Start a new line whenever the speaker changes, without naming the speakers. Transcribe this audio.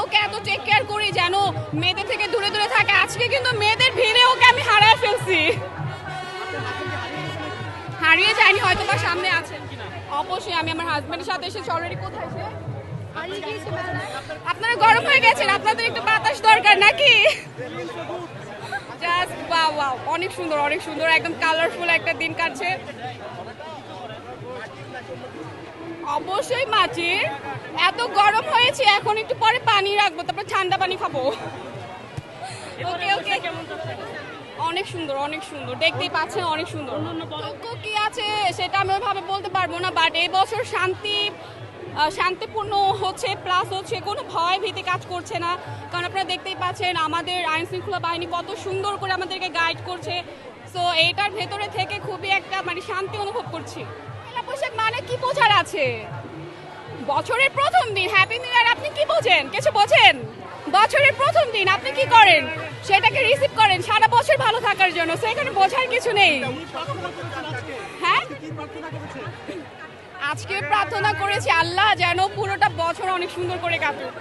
ওকে এত take care করি যেন মেয়েদের থেকে দূরে দূরে থাকে, আজকে কিন্তু মেয়েদের ভিড়ে ওকে আমি হারায় ফেলছি। হারিয়ে যায়নি, হয়তো বা সামনে আছে। অবশ্যই আমি আমার হাজবেন্ডের সাথে এসেছি অলরেডি। কোথায় সে? আপনারা গরম হয়ে গেছেন, আপনাদের একটু বাতাস দরকার নাকি? জাস্ট ওয়াও, অনেক সুন্দর অনেক সুন্দর, একদম কালারফুল একটা দিন কাটছে। অবশ্যই মাটির এত গরম হয়েছে, এখন একটু পরে পানি রাখবো, তারপর ঠান্ডা পানি খাবো। ওকে ওকে, অনেক সুন্দর অনেক সুন্দর, দেখতেই পাচ্ছেন অনেক সুন্দর। কি আছে সেটা আমি ওইভাবে বলতে পারবো না, বাট এই বছর শান্তিপূর্ণ হচ্ছে, প্লাস হচ্ছে কোনো ভয় ভীতি কাজ করছে না, কারণ আপনারা দেখতেই পাচ্ছেন আমাদের আইন শৃঙ্খলা বাহিনী কত সুন্দর করে আমাদেরকে গাইড করছে। সো এইটার ভেতরে থেকে খুবই একটা মানে শান্তি অনুভব করছি। পয়লা বৈশাখ মানে কি বোঝার আছে? বছরের প্রথম দিন, হ্যাপি নিউ ইয়ার। আপনি কি বোঝেন? কিছু বোঝেন? বছরের প্রথম দিন আপনি কি করেন? সেটাকে রিসিভ করেন সারা বছর ভালো থাকার জন্য। সো এখানে বোঝার কিছু নেই। হ্যাঁ, আজকে প্রার্থনা করেছি আল্লাহ যেন পুরোটা বছর অনেক সুন্দর করে কাটুক।